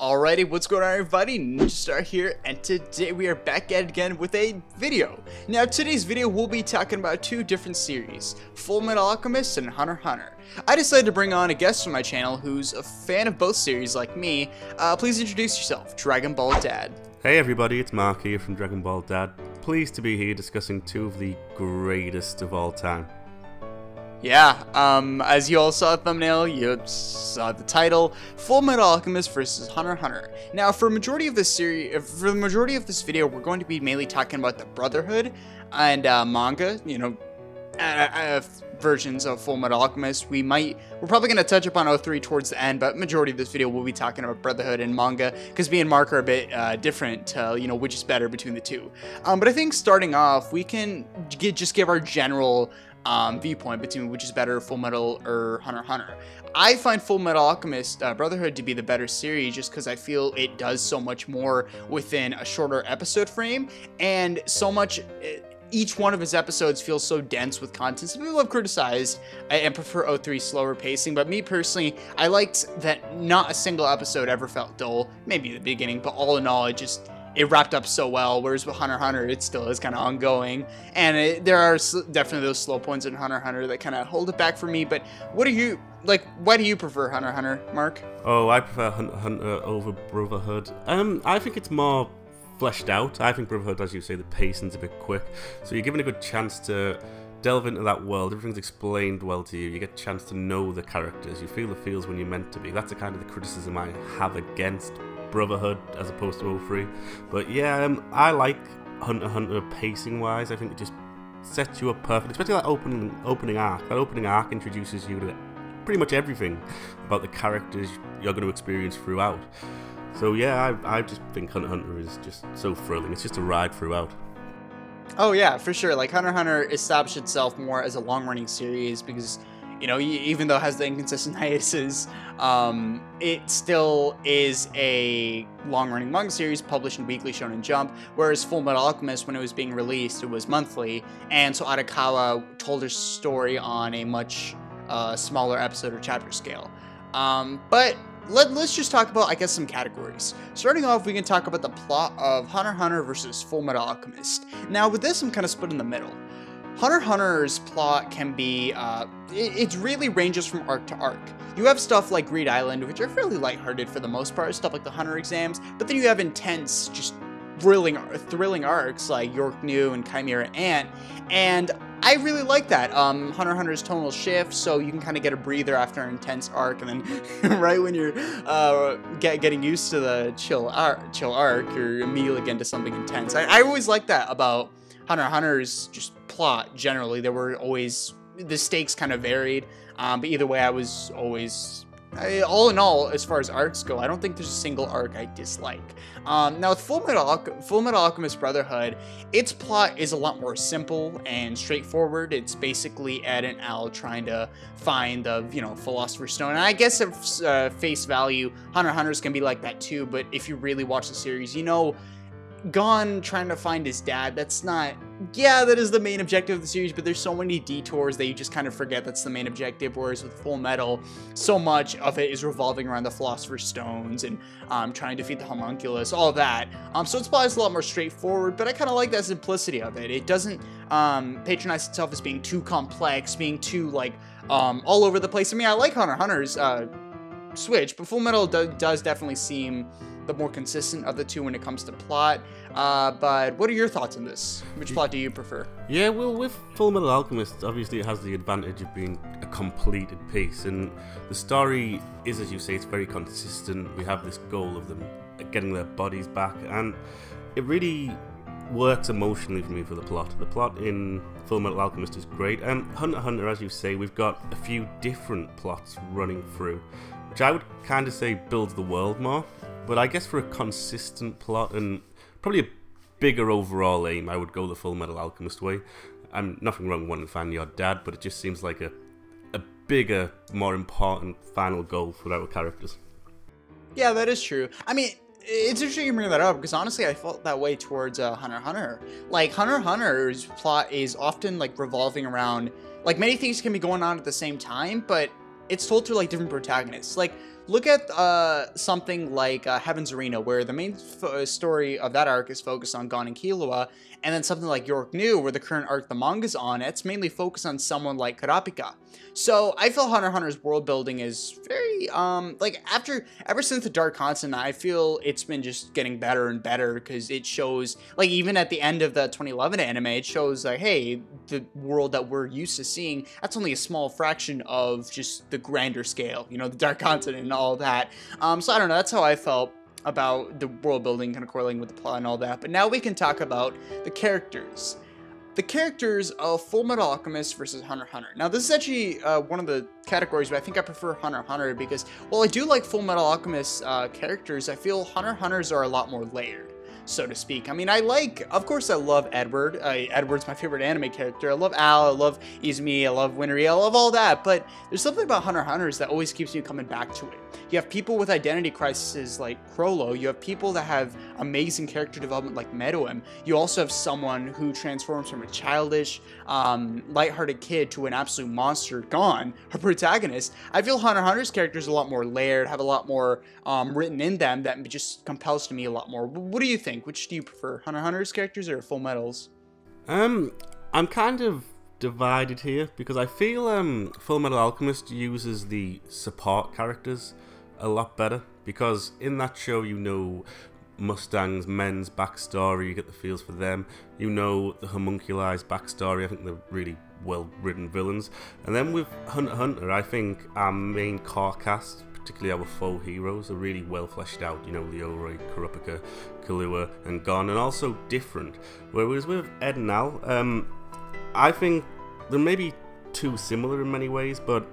Alrighty, what's going on everybody? Ninja Star here, and today we are back at it again with a video. Now today's video we'll be talking about two different series, Fullmetal Alchemist and Hunter x Hunter. I decided to bring on a guest from my channel who's a fan of both series like me. Please introduce yourself, Dragon Ball Dad. Hey everybody, it's Mark here from Dragon Ball Dad. Pleased to be here discussing two of the greatest of all time. Yeah, as you all saw the thumbnail, you saw the title, Fullmetal Alchemist versus Hunter x Hunter. Now, for the majority of this video, we're going to be mainly talking about the Brotherhood and manga, versions of Fullmetal Alchemist. We're probably going to touch upon 03 towards the end, but majority of this video we'll be talking about Brotherhood and manga, because me and Mark are a bit different, which is better between the two. But I think starting off, we can just give our general viewpoint between which is better, Fullmetal or Hunter x Hunter. I find Fullmetal Alchemist Brotherhood to be the better series just because I feel it does so much more within a shorter episode frame, and so much each one of his episodes feels so dense with content. Some people have criticized and prefer 03's slower pacing, but me personally, I liked that not a single episode ever felt dull. Maybe in the beginning, but all in all, it wrapped up so well, whereas with Hunter x Hunter, it still is kind of ongoing. And there are definitely those slow points in Hunter x Hunter that kind of hold it back for me. But what do you, why do you prefer Hunter x Hunter, Mark? Oh, I prefer Hunter x Hunter over Brotherhood. I think it's more fleshed out. I think Brotherhood, as you say, the pacing's a bit quick. So you're given a good chance to delve into that world. Everything's explained well to you. You get a chance to know the characters. You feel the feels when you're meant to be. That's the kind of the criticism I have against Brotherhood as opposed to 03. But yeah, I like Hunter x Hunter pacing wise. I think it just sets you up perfect, especially that opening arc. That opening arc introduces you to pretty much everything about the characters you're going to experience throughout. So yeah, I just think Hunter x Hunter is just so thrilling. It's just a ride throughout. Oh yeah, for sure. Like Hunter x Hunter established itself more as a long-running series because, even though it has the inconsistent hiatuses, it still is a long-running manga series published in weekly Shonen Jump, whereas Fullmetal Alchemist, when it was being released, it was monthly, and so Arakawa told her story on a much smaller episode or chapter scale. But let's just talk about, I guess, some categories. Starting off, we can talk about the plot of Hunter x Hunter versus Fullmetal Alchemist. Now, with this, I'm kind of split in the middle. Hunter x Hunter's plot can be, it really ranges from arc to arc. You have stuff like Greed Island, which are fairly lighthearted for the most part, stuff like the Hunter exams, but then you have intense, just thrilling arcs like York New and Chimera Ant, and I really like that. Hunter x Hunter's tonal shift, so you can kind of get a breather after an intense arc, and then right when you're getting used to the chill arc, you're immediately getting to something intense. I always like that about Hunter x Hunter's just plot generally. There were always, the stakes kind of varied, but either way I was always, all in all, as far as arcs go, I don't think there's a single arc I dislike. Now with Fullmetal Alchemist Brotherhood, its plot is a lot more simple and straightforward. It's basically Ed and Al trying to find the, Philosopher's Stone. And I guess at face value, Hunter x Hunter's can be like that too, but if you really watch the series, Gon trying to find his dad, that's not, yeah, that is the main objective of the series, but there's so many detours that you just kind of forget that's the main objective, whereas with Full Metal, so much of it is revolving around the Philosopher's Stones and trying to defeat the homunculus, all of that. So its plot is a lot more straightforward, but I kind of like that simplicity of it. It doesn't patronize itself as being too complex, being too, all over the place. I mean, I like Hunter x Hunter's switch, but Full Metal does definitely seem the more consistent of the two when it comes to plot. But what are your thoughts on this? Which plot do you prefer? Yeah, well, with Fullmetal Alchemist, obviously it has the advantage of being a completed piece, and the story is, as you say, it's very consistent. We have this goal of them getting their bodies back, and it really works emotionally for me for the plot. The plot in Fullmetal Alchemist is great, and Hunter x Hunter, as you say, we've got a few different plots running through, which I would kind of say builds the world more. But I guess for a consistent plot and probably a bigger overall aim, I would go the Fullmetal Alchemist way. I'm nothing wrong with wanting to find your dad, but it just seems like a bigger, more important final goal for our characters. Yeah, that is true. I mean, it's interesting you bring that up, because honestly I felt that way towards Hunter x Hunter. Like, Hunter x Hunter's plot is often revolving around, many things can be going on at the same time, but it's told through different protagonists. Look at something like Heaven's Arena, where the main story of that arc is focused on Gon and Killua, and then something like York New, where the current arc the manga's on, it's mainly focused on someone like Kurapika. So I feel Hunter x Hunter's world building is very, like, ever since the Dark Continent, I feel it's been just getting better and better, because it shows, like, even at the end of the 2011 anime, it shows, like, hey, the world that we're used to seeing, that's only a small fraction of just the grander scale, you know, the Dark Continent and all that. So I don't know, that's how I felt about the world building kind of correlating with the plot and all that. But now we can talk about the characters. The characters of Fullmetal Alchemist versus Hunter x Hunter. Now, this is actually one of the categories where I think I prefer Hunter x Hunter, because while I do like Fullmetal Alchemist characters, I feel Hunter x Hunters are a lot more layered, so to speak. I mean, of course I love Edward. Edward's my favorite anime character. I love Al, I love Izumi, I love Winry, I love all that, but there's something about Hunter x Hunters that always keeps me coming back to it. You have people with identity crises like Crollo. You have people that have amazing character development like Meruem. You also have someone who transforms from a childish, lighthearted kid to an absolute monster, Gon, her protagonist. I feel Hunter x Hunter's characters are a lot more layered, have a lot more written in them that just compels to me a lot more. What do you think? Which do you prefer, Hunter x Hunter's characters or Fullmetal's? I'm kind of divided here, because I feel Fullmetal Alchemist uses the support characters a lot better, because in that show, you know, Mustang's men's backstory, you get the feels for them, you know the homunculi's backstory. I think they're really well written villains. And then with Hunter x Hunter, I think our main core cast, particularly our foe heroes, are really well fleshed out. You know, Leoroy, Kurapika, Killua, and Gon, and also different. Whereas with Ed and Al, I think they're maybe too similar in many ways, but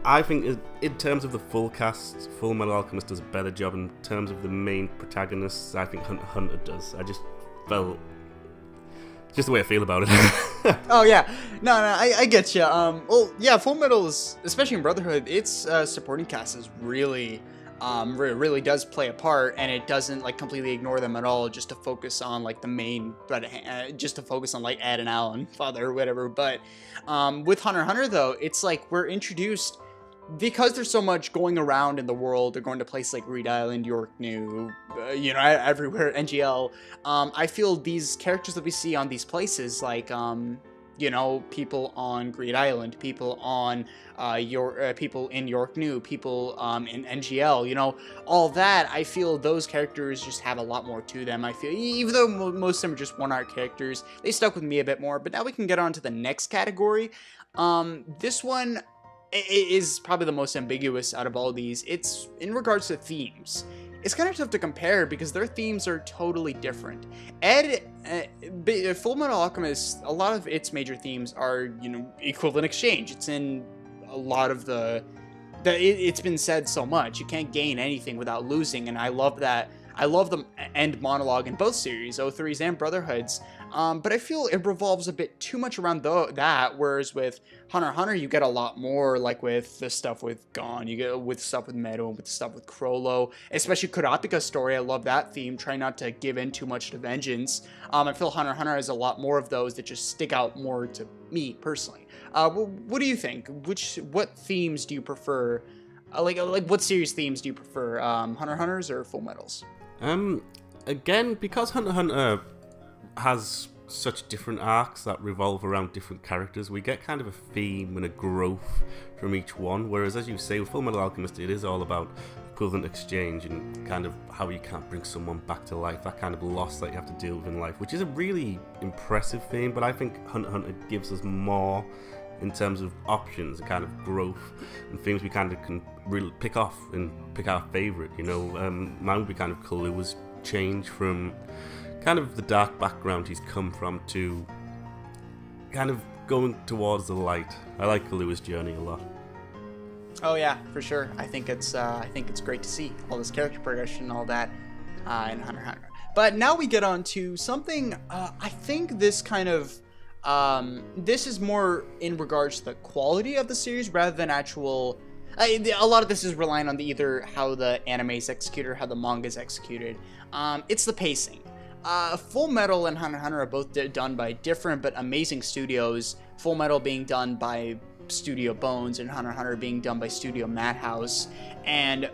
I think in terms of the full cast, Fullmetal Alchemist does a better job. In terms of the main protagonists, I think Hunter x Hunter does. I just felt... just the way I feel about it. Oh, yeah. No, I get you. Well, yeah, Fullmetal's, especially in Brotherhood, its supporting cast is really does play a part, and it doesn't, like, completely ignore them at all just to focus on, like, the main, just to focus on, like, Ed and Al and Father or whatever. But with Hunter x Hunter, though, it's like we're introduced... because there's so much going around in the world, they're going to places like Reed Island, York New, you know, everywhere, NGL. I feel these characters that we see on these places, like, you know, people on Greed Island, people on people in York New, people in NGL, you know, all that. I feel those characters just have a lot more to them. I feel, even though most of them are just one-art characters, they stuck with me a bit more. But now we can get on to the next category. This one is probably the most ambiguous out of all these. It's in regards to themes. It's kind of tough to compare because their themes are totally different. Fullmetal Alchemist, a lot of its major themes are, you know, equivalent exchange. It's in a lot of it's been said so much. You can't gain anything without losing, and I love that. I love the end monologue in both series, O3s and Brotherhoods, but I feel it revolves a bit too much around that, whereas with Hunter x Hunter, you get a lot more, like with the stuff with Gon, you get with stuff with Meadow, and with stuff with Crollo, especially Kurapika's story. I love that theme, try not to give in too much to vengeance. I feel Hunter x Hunter has a lot more of those that just stick out more to me, personally. What do you think? What themes do you prefer? Like what series themes do you prefer? Hunter x Hunters or Fullmetals? Again, because Hunter x Hunter has such different arcs that revolve around different characters, we get kind of a theme and a growth from each one. Whereas, as you say, with Fullmetal Alchemist, it is all about equivalent exchange and kind of how you can't bring someone back to life, that kind of loss that you have to deal with in life, which is a really impressive theme. But I think Hunter x Hunter gives us more in terms of options and kind of growth and things we kind of can really pick off and pick our favourite, you know. Mine would be kind of Killua's change from kind of the dark background he's come from to kind of going towards the light. I like Killua's journey a lot. Oh yeah, for sure. I think it's great to see all this character progression and all that in Hunter x Hunter. But now we get on to something. I think this kind of this is more in regards to the quality of the series rather than actual. A lot of this is relying on either how the anime is executed or how the manga is executed. It's the pacing. Fullmetal and Hunter x Hunter are both done by different but amazing studios. Fullmetal being done by Studio Bones and Hunter x Hunter being done by Studio Madhouse, and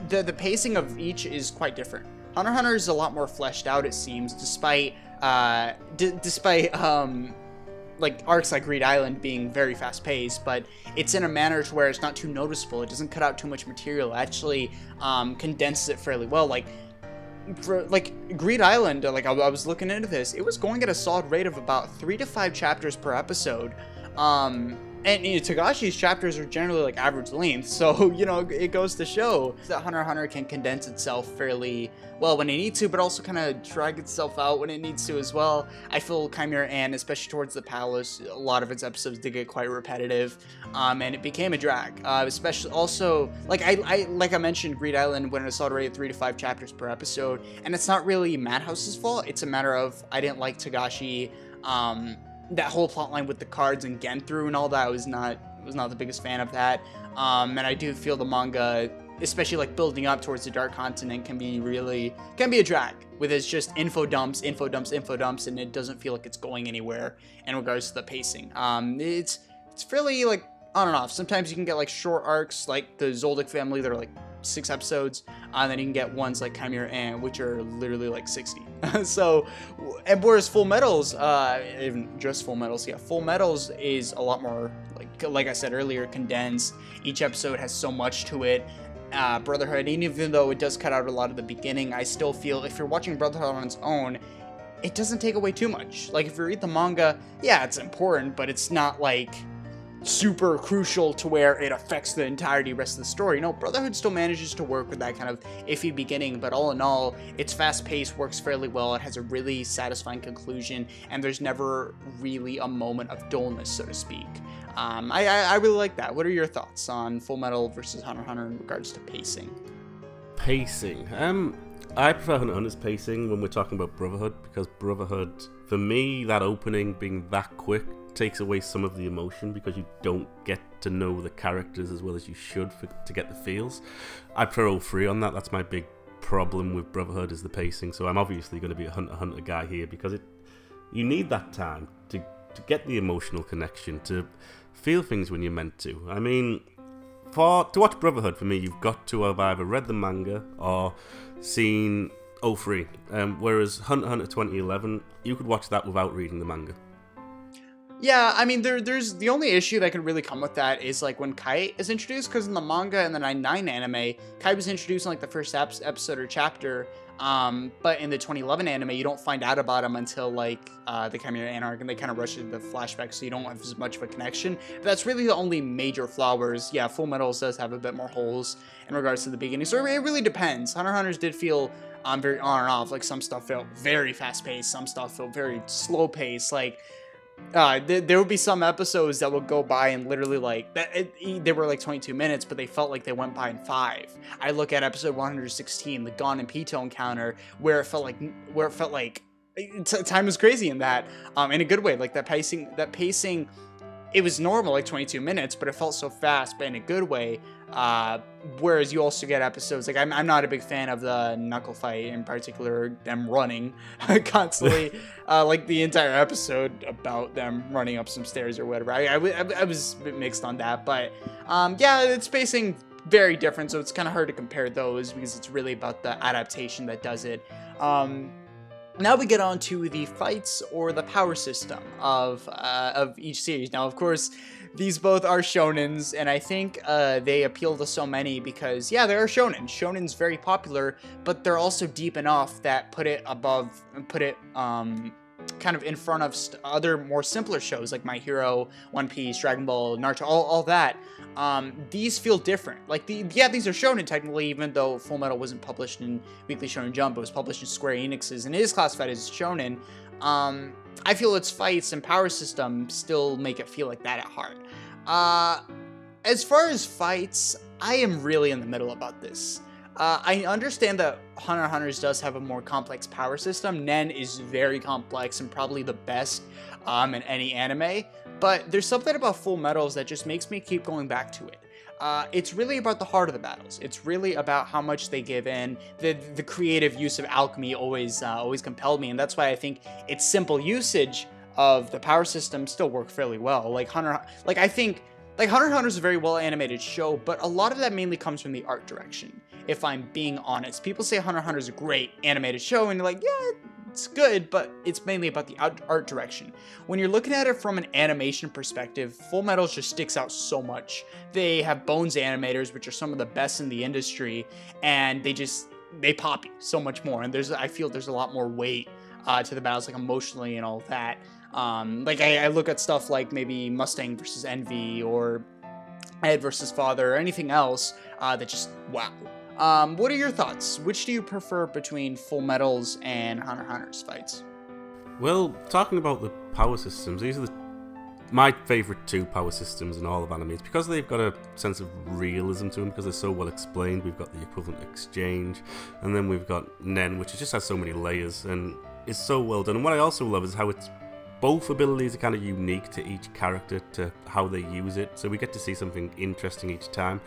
the pacing of each is quite different. Hunter x Hunter is a lot more fleshed out, it seems, despite like arcs like Greed Island being very fast paced, but it's in a manner to where it's not too noticeable. It doesn't cut out too much material. It actually condenses it fairly well. Like for like Greed Island, like I was looking into this, it was going at a solid rate of about 3 to 5 chapters per episode. And Togashi's chapters are generally like average length, so it goes to show that Hunter x Hunter can condense itself fairly well when it needs to, but also kind of drag itself out when it needs to as well. I feel Chimera Ant, especially towards the palace, a lot of its episodes did get quite repetitive, and it became a drag. Especially also like I mentioned, Greed Island went at a solid rate of 3 to 5 chapters per episode, and it's not really Madhouse's fault. It's a matter of I didn't like Togashi. That whole plotline with the cards and Genthru and all that, I was not the biggest fan of that. And I do feel the manga, especially like building up towards the Dark Continent, can be a drag with its just info dumps, and it doesn't feel like it's going anywhere in regards to the pacing. It's fairly like on and off. Sometimes you can get like short arcs like the Zoldyck family that are like 6 episodes, and then you can get ones like Chimera Ant, which are literally like 60. So, and whereas Fullmetal's, even just Fullmetal's, yeah, Fullmetal's is a lot more like I said earlier, condensed. Each episode has so much to it. Brotherhood, even though it does cut out a lot of the beginning, I still feel if you're watching Brotherhood on its own, it doesn't take away too much. Like if you read the manga, yeah, it's important, but it's not like super crucial to where it affects the entirety rest of the story. Brotherhood still manages to work with that kind of iffy beginning, but all in all, it's fast-paced, works fairly well, it has a really satisfying conclusion, and there's never really a moment of dullness, so to speak. I really like that. What are your thoughts on Fullmetal versus Hunter x Hunter in regards to pacing? Pacing. I prefer Hunter x Hunter's pacing when we're talking about Brotherhood, because Brotherhood, for me, that opening being that quick takes away some of the emotion because you don't get to know the characters as well as you should to get the feels. I prefer 03 on that. That's my big problem with Brotherhood, is the pacing. So I'm obviously going to be a Hunter x Hunter guy here because you need that time to get the emotional connection, to feel things when you're meant to. I mean, to watch Brotherhood, for me, you've got to have either read the manga or seen 03. Whereas Hunter x Hunter 2011, you could watch that without reading the manga. Yeah, I mean, there's the only issue that can really come with that is like when Kai is introduced, because in the manga and the 9 anime, Kai was introduced in like the first episode or chapter, but in the 2011 anime, you don't find out about him until like the Chimera Ant arc, and they kind of rush into the flashback, so you don't have as much of a connection. But that's really the only major flaw, whereas, yeah, Fullmetal does have a bit more holes in regards to the beginning, so it really depends. Hunter x Hunter's did feel very on and off, like some stuff felt very fast-paced, some stuff felt very slow-paced, like there would be some episodes that would go by and literally like they were like 22 minutes, but they felt like they went by in 5. I look at episode 116, the Gon and Pito encounter, where it felt like time was crazy in that, in a good way. Like that pacing, it was normal, like 22 minutes, but it felt so fast, but in a good way. Whereas you also get episodes like I'm not a big fan of the knuckle fight, in particular them running constantly, like the entire episode about them running up some stairs or whatever. I was a bit mixed on that, but yeah, it's pacing very different, so it's kind of hard to compare those because it's really about the adaptation that does it. Now we get on to the fights or the power system of each series. Now, of course, these both are shonens, and I think they appeal to so many because, yeah, they are shonen. Shonen's very popular, but they're also deep enough that put it kind of in front of other more simpler shows like My Hero, One Piece, Dragon Ball, Naruto, all that. These feel different. Like, these are shonen technically, even though Fullmetal wasn't published in Weekly Shonen Jump. It was published in Square Enix's, and it is classified as shonen. I feel its fights and power system still make it feel like that at heart. As far as fights, I am really in the middle about this. I understand that Hunter x Hunter does have a more complex power system. Nen is very complex and probably the best in any anime, but there's something about Fullmetal's that just makes me keep going back to it. It's really about the heart of the battles. It's really about how much they give in. The creative use of alchemy always compelled me, and that's why I think its simple usage of the power system still worked fairly well. Like I think like Hunter x Hunter is a very well animated show, but a lot of that mainly comes from the art direction, if I'm being honest. People say Hunter x Hunter is a great animated show, and you're like, yeah, it's good, but it's mainly about the art direction. When you're looking at it from an animation perspective, Fullmetal just sticks out so much. They have Bones animators, which are some of the best in the industry, and they pop you so much more. And I feel there's a lot more weight to the battles, like emotionally and all of that. Like I look at stuff like maybe Mustang versus Envy, or Ed versus Father, or anything else that just wow. What are your thoughts? Which do you prefer between Fullmetal's and Hunter x Hunter's fights? Well, talking about the power systems, these are my favourite two power systems in all of anime. It's because they've got a sense of realism to them, because they're so well explained. We've got the equivalent exchange, and then we've got Nen, which just has so many layers and is so well done. And what I also love is how it's both abilities are kind of unique to each character, to how they use it, so we get to see something interesting each time.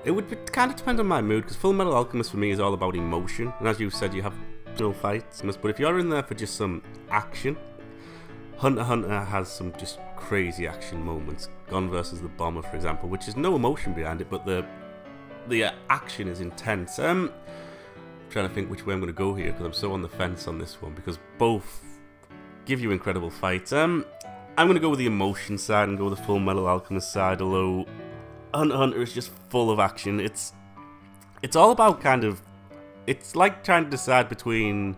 It would kind of depend on my mood, because Fullmetal Alchemist for me is all about emotion, and as you said, you have no fights. But if you're in there for just some action, Hunter x Hunter has some just crazy action moments. Gon versus the Bomber, for example, which is no emotion behind it, but the action is intense. I'm trying to think which way I'm going to go here, because I'm so on the fence on this one, because both give you incredible fights. I'm going to go with the emotion side and go with the Fullmetal Alchemist side, although Hunter x Hunter is just full of action. It's all about it's like trying to decide between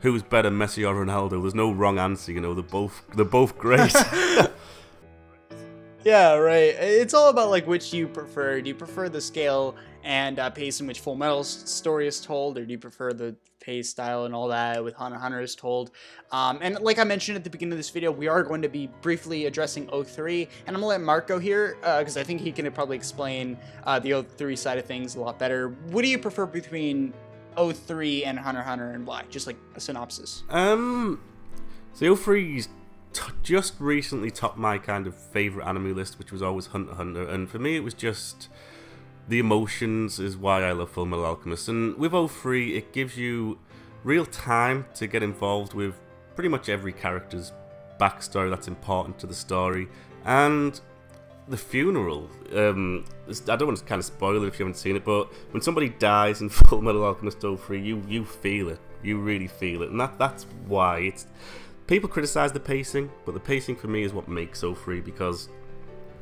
who's better, Messi or Ronaldo. There's no wrong answer, you know. They're both great. Yeah, right. It's all about like which you prefer. Do you prefer the scale and pace in which Fullmetal's story is told, or do you prefer the pace, style, and all that with Hunter x Hunter is told? And like I mentioned at the beginning of this video, we are going to be briefly addressing 03, and I'm gonna let Mark go here because I think he can probably explain the 03 side of things a lot better. What do you prefer between 03 and Hunter x Hunter, and why? Just like a synopsis. So 03's just recently topped my kind of favourite anime list, which was always Hunter x Hunter, and for me it was just the emotions is why I love Fullmetal Alchemist. And with 03, it gives you real time to get involved with pretty much every character's backstory that's important to the story. And the funeral, I don't want to kind of spoil it if you haven't seen it, but when somebody dies in Fullmetal Alchemist 03, you feel it. You really feel it. And that's why it's... People criticise the pacing, but the pacing for me is what makes 03, because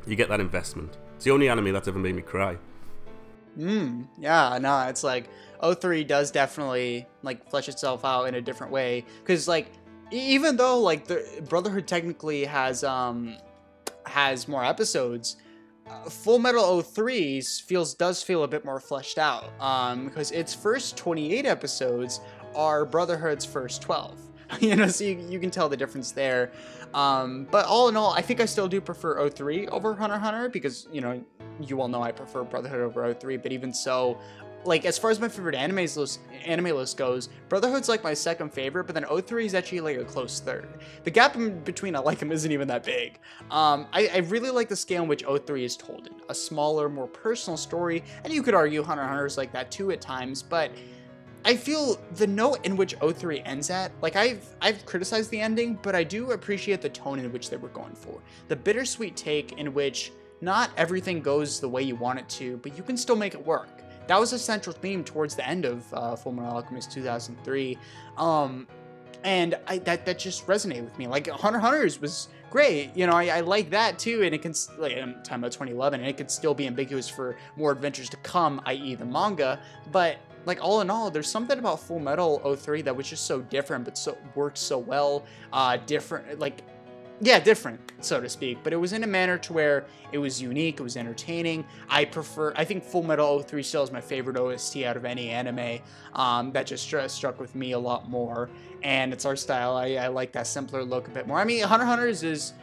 you get that investment. It's the only anime that's ever made me cry. Yeah, no, it's like 03 does definitely like flesh itself out in a different way, because like even though like the Brotherhood technically has more episodes, Fullmetal 03 does feel a bit more fleshed out, because its first 28 episodes are Brotherhood's first 12. You know, so you can tell the difference there. But all in all, I think I still do prefer 03 over Hunter x Hunter, because, you know, you all know I prefer Brotherhood over 03, but even so, like, as far as my favorite anime list goes, Brotherhood's like my second favorite, but then 03 is actually like a close third. The gap in between I like them isn't even that big. I really like the scale in which 03 is told in. A smaller, more personal story, and you could argue Hunter x Hunter is like that too at times, but I feel the note in which 03 ends at, like I've criticized the ending, but I do appreciate the tone in which they were going for. The bittersweet take in which not everything goes the way you want it to, but you can still make it work. That was a central theme towards the end of Fullmetal Alchemist 2003. And that just resonated with me. Like Hunter x Hunter's was great, you know, I like that too, and it can, like, I'm talking about 2011, and it could still be ambiguous for more adventures to come, i.e. the manga, but like all in all, there's something about Fullmetal 03 that was just so different, but worked so well, different, so to speak, but it was in a manner to where it was unique, it was entertaining. I think Fullmetal 03 still is my favorite OST out of any anime. That just struck with me a lot more, and it's art style. I like that simpler look a bit more. I mean, Hunter x Hunter's is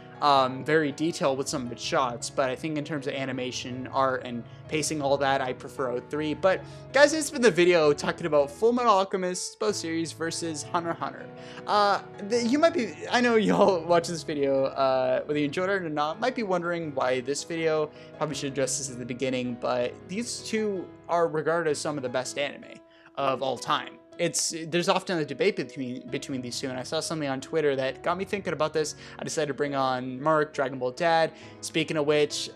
very detailed with some of its shots, but I think in terms of animation, art, and pacing, all that, I prefer 03. But guys, it's been the video talking about Fullmetal Alchemist both series versus Hunter x Hunter. You might be, I know y'all watch this video, whether you enjoyed it or not, might be wondering why this video. Probably should address this at the beginning, but these two are regarded as some of the best anime of all time. there's often a debate between these two, and I saw something on Twitter that got me thinking about this. I decided to bring on Mark, Dragon Ball Dad. Speaking of which,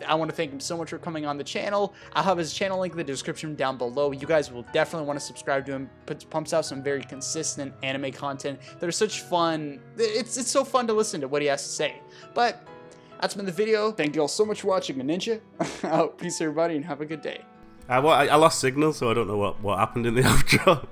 I want to thank him so much for coming on the channel. I'll have his channel link in the description down below. You guys will definitely want to subscribe to him. Pumps out some very consistent anime content that are such fun. It's so fun to listen to what he has to say. But that's been the video. Thank you all so much for watching, Ninja. Peace everybody, and have a good day. I lost signal, so I don't know what happened in the outro.